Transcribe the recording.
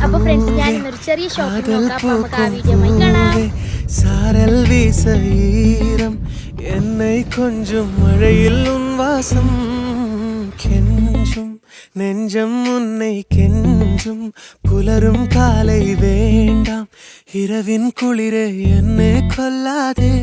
അപ്പോൾ ഫ്രണ്ട്സ് ഞാൻ ഇന്നൊരു ചെറിയ ഷോപ്പിംഗ് നോക്കാം. അപ്പോൾ നമുക്ക് ആ വീഡിയോമായി കാണാം. சாரல் வீச ஈரம் என்னை கொஞ்சம் மழையில் உன் வாசம் கெஞ்சும் நெஞ்சம் உன்னை கெஞ்சும் புலரும் காலை வேண்டாம் இரவின் குளிரே என்னை கொல்லாதே